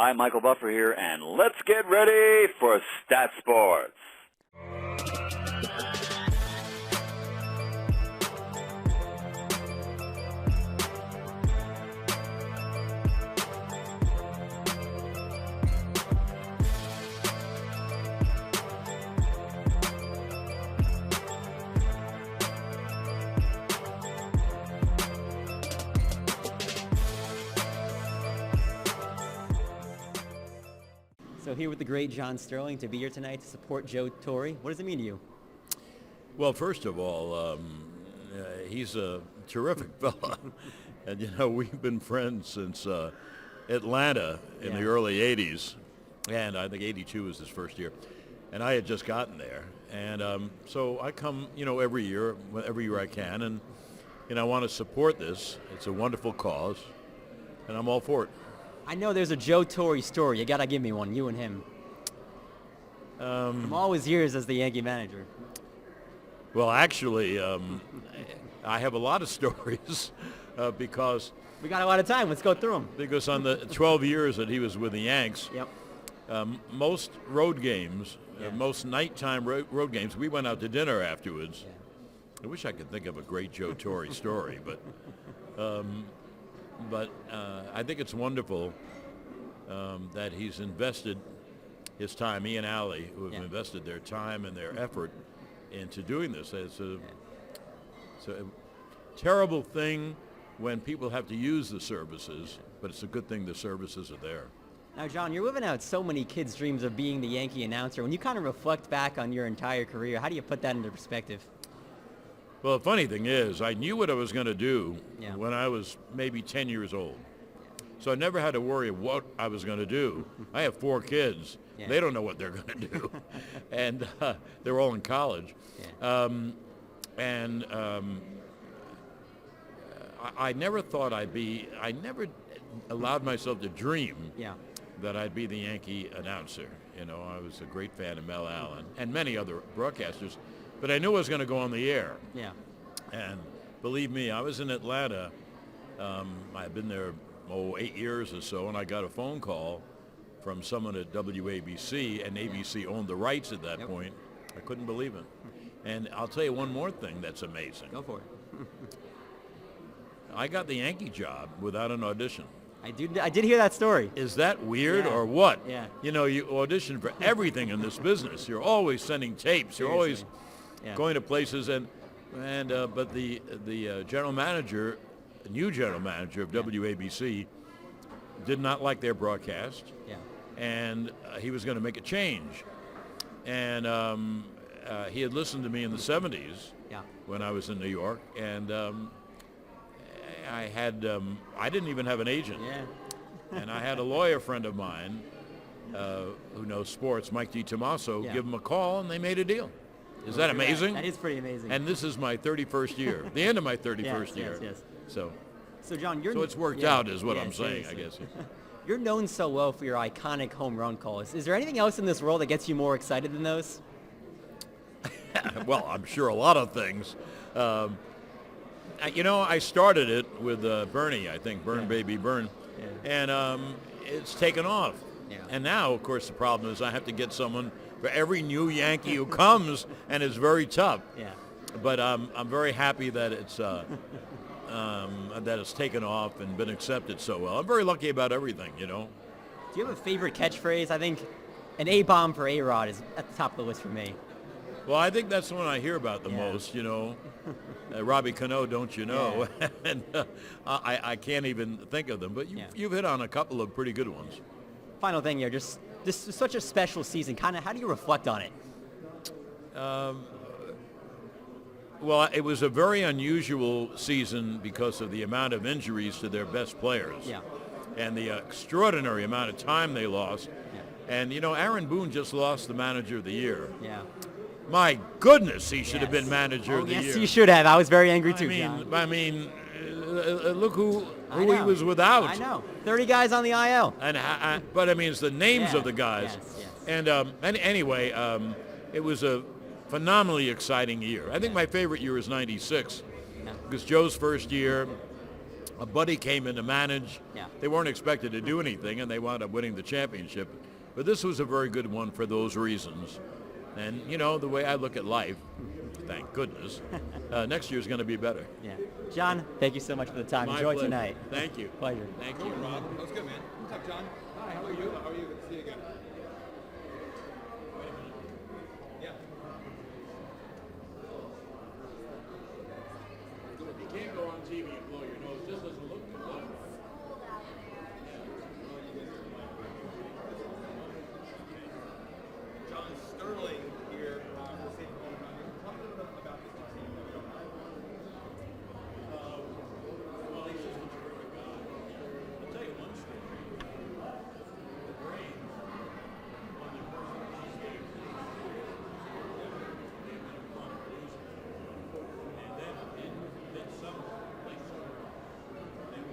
Hi, Michael Buffer here, and let's get ready for Stat Sports. So here with the great John Sterling to be here tonight to support Joe Torre. What does it mean to you? Well, first of all, he's a terrific fella. And, you know, we've been friends since Atlanta in the early 80s. And I think 82 was his first year. And I had just gotten there. And so I come, you know, every year I can. And, you know, I want to support this. It's a wonderful cause. And I'm all for it. I know there's a Joe Torre story. You got to give me one, you and him. From all his years as the Yankee manager. Well, actually, I have a lot of stories because... We got a lot of time. Let's go through them. Because on the 12 years that he was with the Yanks, most road games, most nighttime road games, we went out to dinner afterwards. Yeah. I wish I could think of a great Joe Torre story, but I think it's wonderful that he's invested his time, he and Allie, who have invested their time and their effort into doing this. It's a terrible thing when people have to use the services, but it's a good thing the services are there. Now, John, you're living out so many kids' dreams of being the Yankee announcer. When you kind of reflect back on your entire career, how do you put that into perspective? Well, the funny thing is, I knew what I was going to do when I was maybe 10 years old. So I never had to worry what I was going to do. I have 4 kids. Yeah. They don't know what they're going to do. And they're all in college. Yeah. I never thought I never allowed myself to dream that I'd be the Yankee announcer. You know, I was a great fan of Mel Allen and many other broadcasters. But I knew I was going to go on the air. Yeah. And believe me, I was in Atlanta. I've been there, 8 years or so, and I got a phone call from someone at WABC, and ABC owned the rights at that point. I couldn't believe it. And I'll tell you one more thing that's amazing. Go for it. I got the Yankee job without an audition. I did hear that story. Is that weird or what? Yeah. You know, you audition for everything in this business. You're always sending tapes. You're always going to places, but the general manager, the new general manager of WABC, did not like their broadcast, and he was going to make a change. And he had listened to me in the 70s when I was in New York, and I didn't even have an agent. Yeah. And I had a lawyer friend of mine who knows sports, Mike DiTomaso, give him a call, and they made a deal. Is that amazing? That is pretty amazing. And this is my 31st year, the end of my 31st year. Yes. So John, so it's worked out is what I'm saying, I guess. You're known so well for your iconic home run calls. Is there anything else in this world that gets you more excited than those? Well, I'm sure a lot of things. You know, I started it with Bernie, I think, Burn Baby Burn, and it's taken off. Yeah. And now, of course, the problem is I have to get someone for every new Yankee who comes, and it's very tough. Yeah. But I'm very happy that it's taken off and been accepted so well. I'm very lucky about everything, you know. Do you have a favorite catchphrase? I think an A-bomb for A-Rod is at the top of the list for me. Well, I think that's the one I hear about the most, you know. Robbie Cano, don't you know? Yeah. And I can't even think of them, but you've hit on a couple of pretty good ones. Final thing here, just this is such a special season. Kind of, how do you reflect on it? Well, it was a very unusual season because of the amount of injuries to their best players and the extraordinary amount of time they lost. Yeah. And, you know, Aaron Boone just lost the Manager of the Year. Yeah. My goodness, he should have been Manager of the Year. Yes, he should have. I was very angry too, John. I mean, look who he was without. I know. 30 guys on the IL. But I mean, it's the names of the guys. Yes. And anyway, it was a phenomenally exciting year. I think my favorite year is '96 because Joe's first year, a buddy came in to manage. Yeah. They weren't expected to do anything, and they wound up winning the championship. But this was a very good one for those reasons. And, you know, the way I look at life, thank goodness, next year's going to be better. Yeah. John, thank you so much for the time. My Enjoy pleasure. tonight. Thank you. Pleasure. Thank Cool, you. Rob. That was good, man. What's up, John? Hi, how are you? How are you? Good to see you again.